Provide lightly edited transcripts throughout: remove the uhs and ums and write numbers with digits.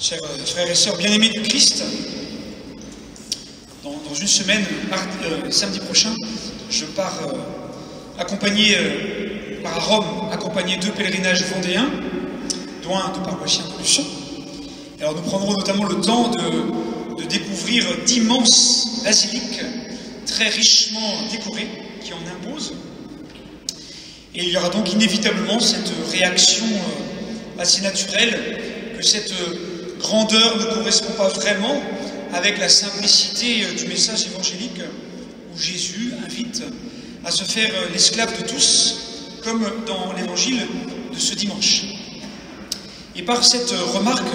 Chers frères et sœurs bien-aimés du Christ, dans une semaine, samedi prochain, je pars à Rome, accompagné de pèlerinages vendéens, dont un de paroissiens de Luçon. Alors nous prendrons notamment le temps de découvrir d'immenses basiliques très richement décorées qui en imposent. Et il y aura donc inévitablement cette réaction assez naturelle que cette grandeur ne correspond pas vraiment avec la simplicité du message évangélique où Jésus invite à se faire l'esclave de tous, comme dans l'évangile de ce dimanche. Et par cette remarque,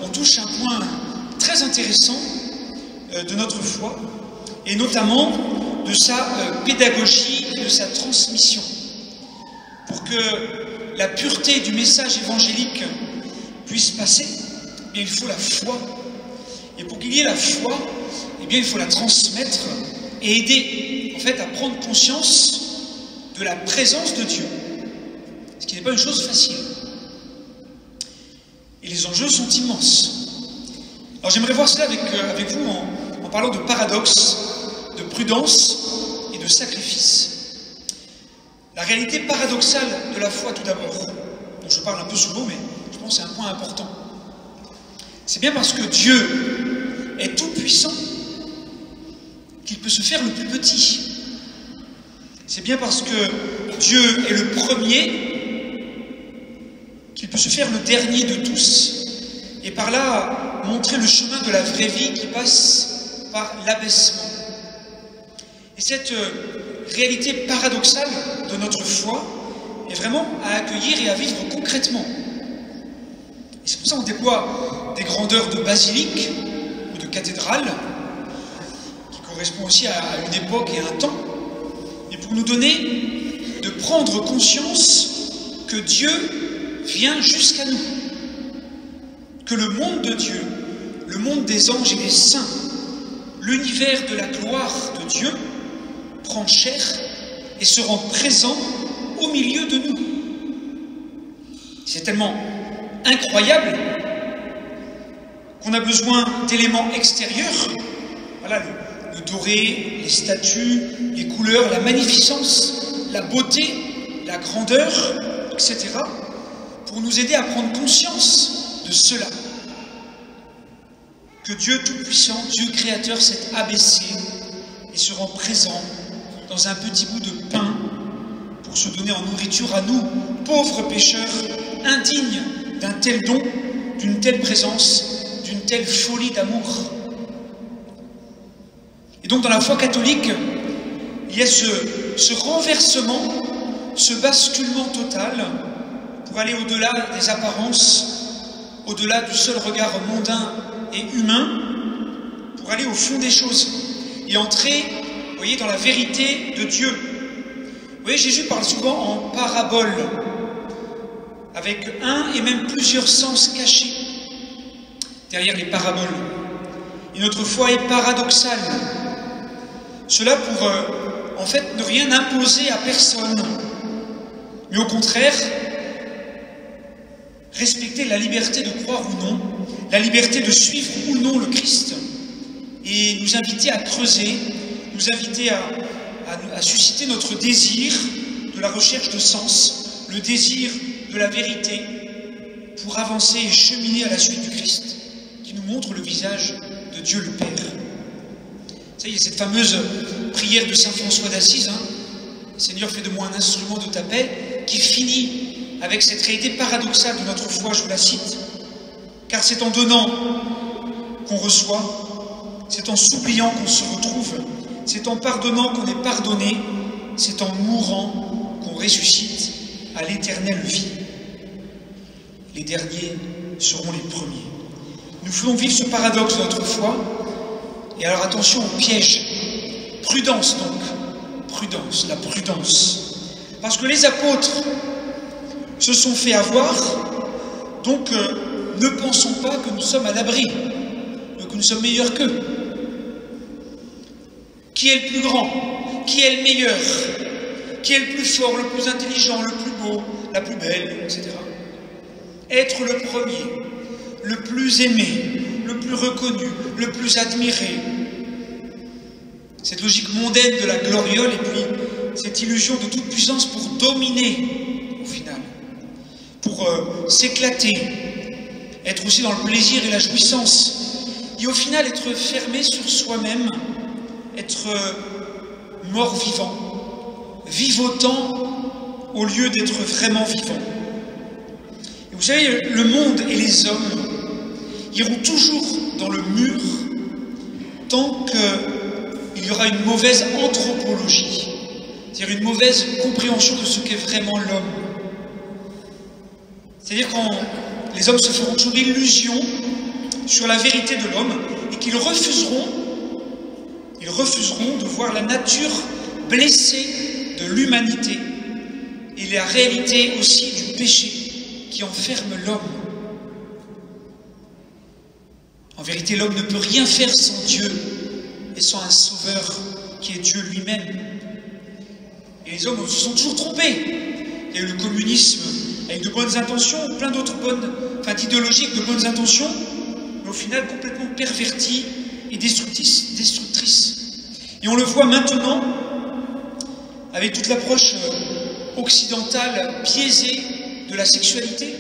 on touche un point très intéressant de notre foi, et notamment de sa pédagogie et de sa transmission. Pour que la pureté du message évangélique puisse passer, eh bien, il faut la foi. Et pour qu'il y ait la foi, eh bien, il faut la transmettre et aider, en fait, à prendre conscience de la présence de Dieu. Ce qui n'est pas une chose facile. Et les enjeux sont immenses. Alors j'aimerais voir cela avec vous en parlant de paradoxe, de prudence et de sacrifice. La réalité paradoxale de la foi tout d'abord, dont je parle un peu sous l'eau, mais je pense que c'est un point important. C'est bien parce que Dieu est tout puissant qu'il peut se faire le plus petit. C'est bien parce que Dieu est le premier qu'il peut se faire le dernier de tous. Et par là, montrer le chemin de la vraie vie qui passe par l'abaissement. Et cette réalité paradoxale de notre foi est vraiment à accueillir et à vivre concrètement. Et c'est pour ça qu'on déploie des grandeurs de basiliques ou de cathédrales, qui correspondent aussi à une époque et à un temps, et pour nous donner de prendre conscience que Dieu vient jusqu'à nous, que le monde de Dieu, le monde des anges et des saints, l'univers de la gloire de Dieu, prend chair et se rend présent au milieu de nous. C'est tellement incroyable qu'on a besoin d'éléments extérieurs, voilà, le doré, les statues, les couleurs, la magnificence, la beauté, la grandeur, etc., pour nous aider à prendre conscience de cela. Que Dieu Tout-Puissant, Dieu Créateur, s'est abaissé et se rend présent dans un petit bout de pain pour se donner en nourriture à nous, pauvres pécheurs, indignes d'un tel don, d'une telle présence, d'une telle folie d'amour. Et donc dans la foi catholique, il y a ce renversement, ce basculement total pour aller au-delà des apparences, au-delà du seul regard mondain et humain, pour aller au fond des choses et entrer, vous voyez, dans la vérité de Dieu. Vous voyez, Jésus parle souvent en parabole, avec un et même plusieurs sens cachés derrière les paraboles. Et notre foi est paradoxale. Cela pour, en fait, ne rien imposer à personne, mais au contraire, respecter la liberté de croire ou non, la liberté de suivre ou non le Christ, et nous inviter à creuser, nous inviter à susciter notre désir de la recherche de sens, le désir de la vérité, pour avancer et cheminer à la suite du Christ, qui nous montre le visage de Dieu le Père. Ça y est, cette fameuse prière de saint François d'Assise, Seigneur, fais de moi un instrument de ta paix, qui finit avec cette réalité paradoxale de notre foi, je vous la cite. Car c'est en donnant qu'on reçoit, c'est en suppliant qu'on se retrouve, c'est en pardonnant qu'on est pardonné, c'est en mourant qu'on ressuscite à l'éternelle vie. Les derniers seront les premiers. Nous voulons vivre ce paradoxe de notre foi, et alors attention au piège. Prudence donc, prudence, la prudence. Parce que les apôtres se sont fait avoir, donc ne pensons pas que nous sommes à l'abri, que nous sommes meilleurs qu'eux. Qui est le plus grand? Qui est le meilleur? Qui est le plus fort, le plus intelligent, le plus beau, la plus belle, etc. Être le premier, le plus aimé, le plus reconnu, le plus admiré. Cette logique mondaine de la gloriole et puis cette illusion de toute puissance pour dominer au final, pour s'éclater, être aussi dans le plaisir et la jouissance, et au final être fermé sur soi-même, être mort-vivant, vivotant au lieu d'être vraiment vivant. Et vous savez, le monde et les hommes iront toujours dans le mur tant qu'il y aura une mauvaise anthropologie, c'est-à-dire une mauvaise compréhension de ce qu'est vraiment l'homme. C'est-à-dire quand les hommes se feront toujours illusion sur la vérité de l'homme et qu'ils refuseront de voir la nature blessée de l'humanité et la réalité aussi du péché qui enferme l'homme. En vérité, l'homme ne peut rien faire sans Dieu et sans un sauveur qui est Dieu lui-même. Et les hommes se sont toujours trompés. Il y a eu le communisme avec de bonnes intentions, plein d'autres idéologies avec de bonnes intentions, mais au final complètement perverties et destructrices. Et on le voit maintenant avec toute l'approche occidentale biaisée de la sexualité.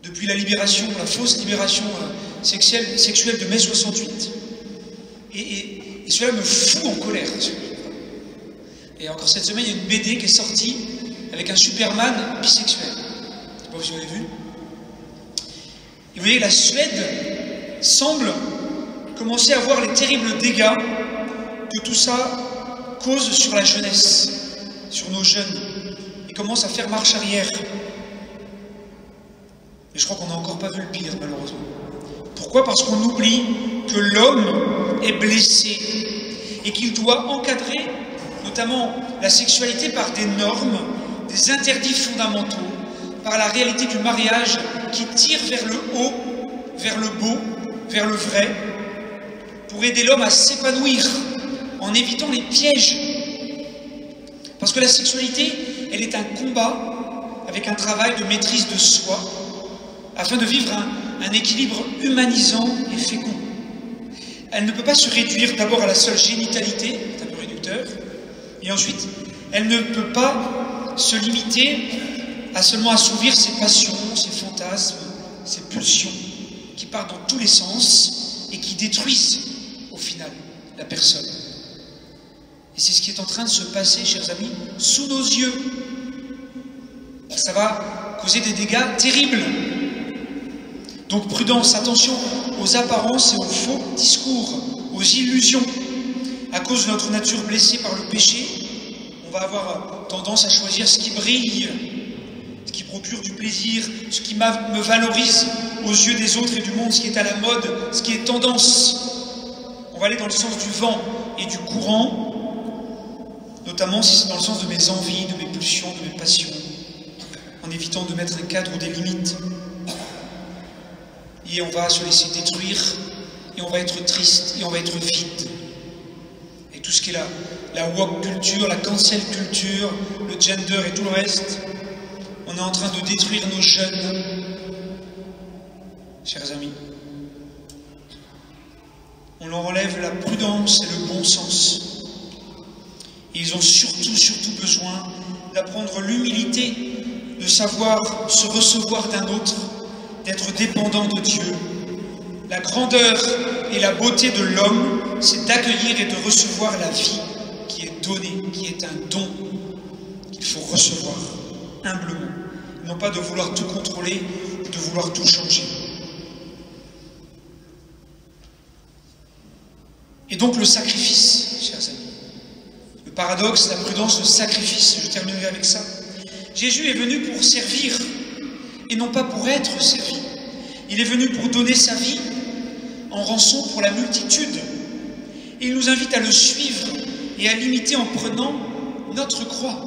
Depuis la fausse libération sexuelle de mai 68. Et cela me fout en colère. Et encore cette semaine, il y a une BD qui est sortie avec un Superman bisexuel. Je ne sais pas si vous avez vu. Et vous voyez, la Suède semble commencer à voir les terribles dégâts que tout ça cause sur la jeunesse, sur nos jeunes, et commence à faire marche arrière. Et je crois qu'on n'a encore pas vu le pire, malheureusement. Pourquoi? Parce qu'on oublie que l'homme est blessé et qu'il doit encadrer notamment la sexualité par des normes, des interdits fondamentaux, par la réalité du mariage qui tire vers le haut, vers le beau, vers le vrai, pour aider l'homme à s'épanouir en évitant les pièges. Parce que la sexualité, elle est un combat avec un travail de maîtrise de soi, afin de vivre un équilibre humanisant et fécond. Elle ne peut pas se réduire d'abord à la seule génitalité, c'est un peu réducteur, et ensuite, elle ne peut pas se limiter à seulement assouvir ses passions, ses fantasmes, ses pulsions, qui partent dans tous les sens et qui détruisent, au final, la personne. Et c'est ce qui est en train de se passer, chers amis, sous nos yeux. Ça va causer des dégâts terribles. Donc prudence, attention aux apparences et aux faux discours, aux illusions. À cause de notre nature blessée par le péché, on va avoir tendance à choisir ce qui brille, ce qui procure du plaisir, ce qui me valorise aux yeux des autres et du monde, ce qui est à la mode, ce qui est tendance. On va aller dans le sens du vent et du courant, notamment si c'est dans le sens de mes envies, de mes pulsions, de mes passions, en évitant de mettre un cadre ou des limites. Et on va se laisser détruire, et on va être triste, et on va être vide. Et tout ce qui est la woke culture, la cancel culture, le gender et tout le reste, on est en train de détruire nos jeunes, chers amis. On leur enlève la prudence et le bon sens. Et ils ont surtout besoin d'apprendre l'humilité, de savoir se recevoir d'un autre, d'être dépendant de Dieu. La grandeur et la beauté de l'homme, c'est d'accueillir et de recevoir la vie qui est donnée, qui est un don qu'il faut recevoir humblement. Non pas de vouloir tout contrôler, de vouloir tout changer. Et donc le sacrifice, chers amis. Le paradoxe, la prudence, le sacrifice. Je terminerai avec ça. Jésus est venu pour servir et non pas pour être servi. Il est venu pour donner sa vie en rançon pour la multitude. Et il nous invite à le suivre et à l'imiter en prenant notre croix.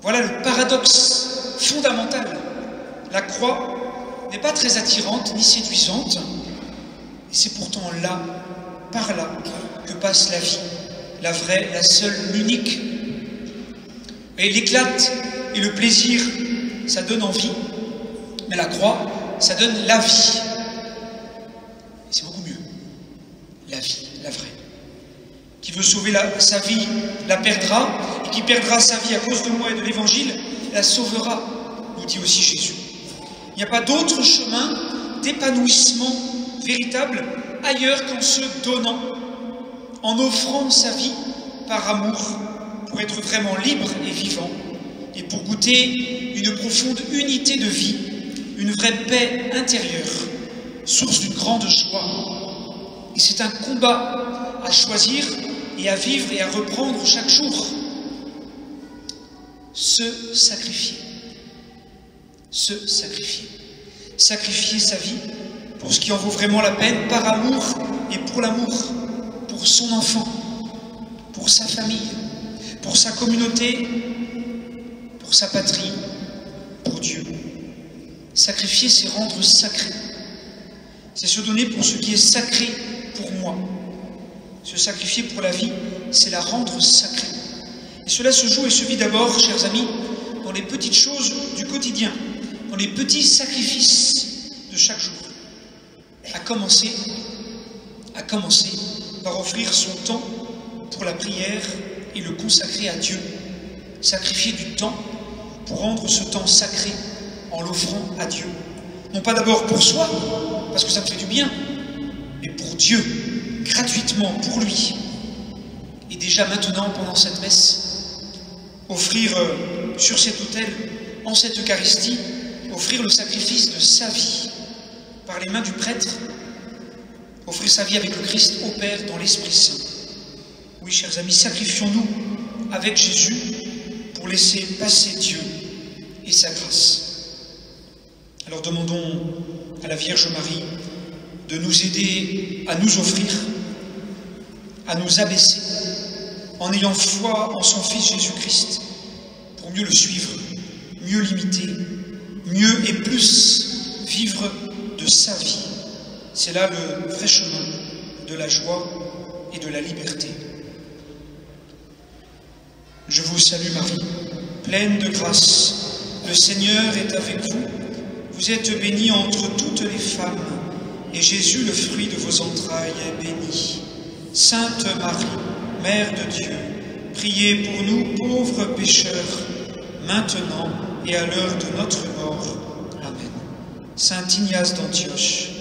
Voilà le paradoxe fondamental. La croix n'est pas très attirante ni séduisante, et c'est pourtant là, par là, que passe la vie, la vraie, la seule, l'unique. Et l'éclate et le plaisir, ça donne envie, mais la croix, ça donne la vie. C'est beaucoup mieux. La vie, la vraie. Qui veut sauver sa vie, la perdra, et qui perdra sa vie à cause de moi et de l'Évangile, la sauvera, nous dit aussi Jésus. Il n'y a pas d'autre chemin d'épanouissement véritable ailleurs qu'en se donnant, en offrant sa vie par amour, pour être vraiment libre et vivant, et pour goûter une profonde unité de vie, une vraie paix intérieure, source d'une grande joie. Et c'est un combat à choisir et à vivre et à reprendre chaque jour. Se sacrifier. Se sacrifier. Sacrifier sa vie pour ce qui en vaut vraiment la peine, par amour et pour l'amour, pour son enfant, pour sa famille, pour sa communauté, pour sa patrie, pour Dieu. Sacrifier, c'est rendre sacré. C'est se donner pour ce qui est sacré pour moi. Se sacrifier pour la vie, c'est la rendre sacrée. Et cela se joue et se vit d'abord, chers amis, dans les petites choses du quotidien, dans les petits sacrifices de chaque jour. À commencer par offrir son temps pour la prière et le consacrer à Dieu. Sacrifier du temps pour rendre ce temps sacré en l'offrant à Dieu. Non pas d'abord pour soi, parce que ça me fait du bien, mais pour Dieu, gratuitement, pour lui. Et déjà maintenant, pendant cette messe, offrir sur cet autel, en cette Eucharistie, offrir le sacrifice de sa vie par les mains du prêtre, offrir sa vie avec le Christ au Père dans l'Esprit Saint. Oui, chers amis, sacrifions-nous avec Jésus pour laisser passer Dieu et sa grâce. Alors demandons à la Vierge Marie de nous aider à nous offrir, à nous abaisser, en ayant foi en son Fils Jésus-Christ, pour mieux le suivre, mieux l'imiter, mieux et plus vivre de sa vie. C'est là le vrai chemin de la joie et de la liberté. Je vous salue Marie, pleine de grâce, le Seigneur est avec vous. Vous êtes bénie entre toutes les femmes, et Jésus, le fruit de vos entrailles, est béni. Sainte Marie, Mère de Dieu, priez pour nous pauvres pécheurs, maintenant et à l'heure de notre mort. Amen. Saint Ignace d'Antioche,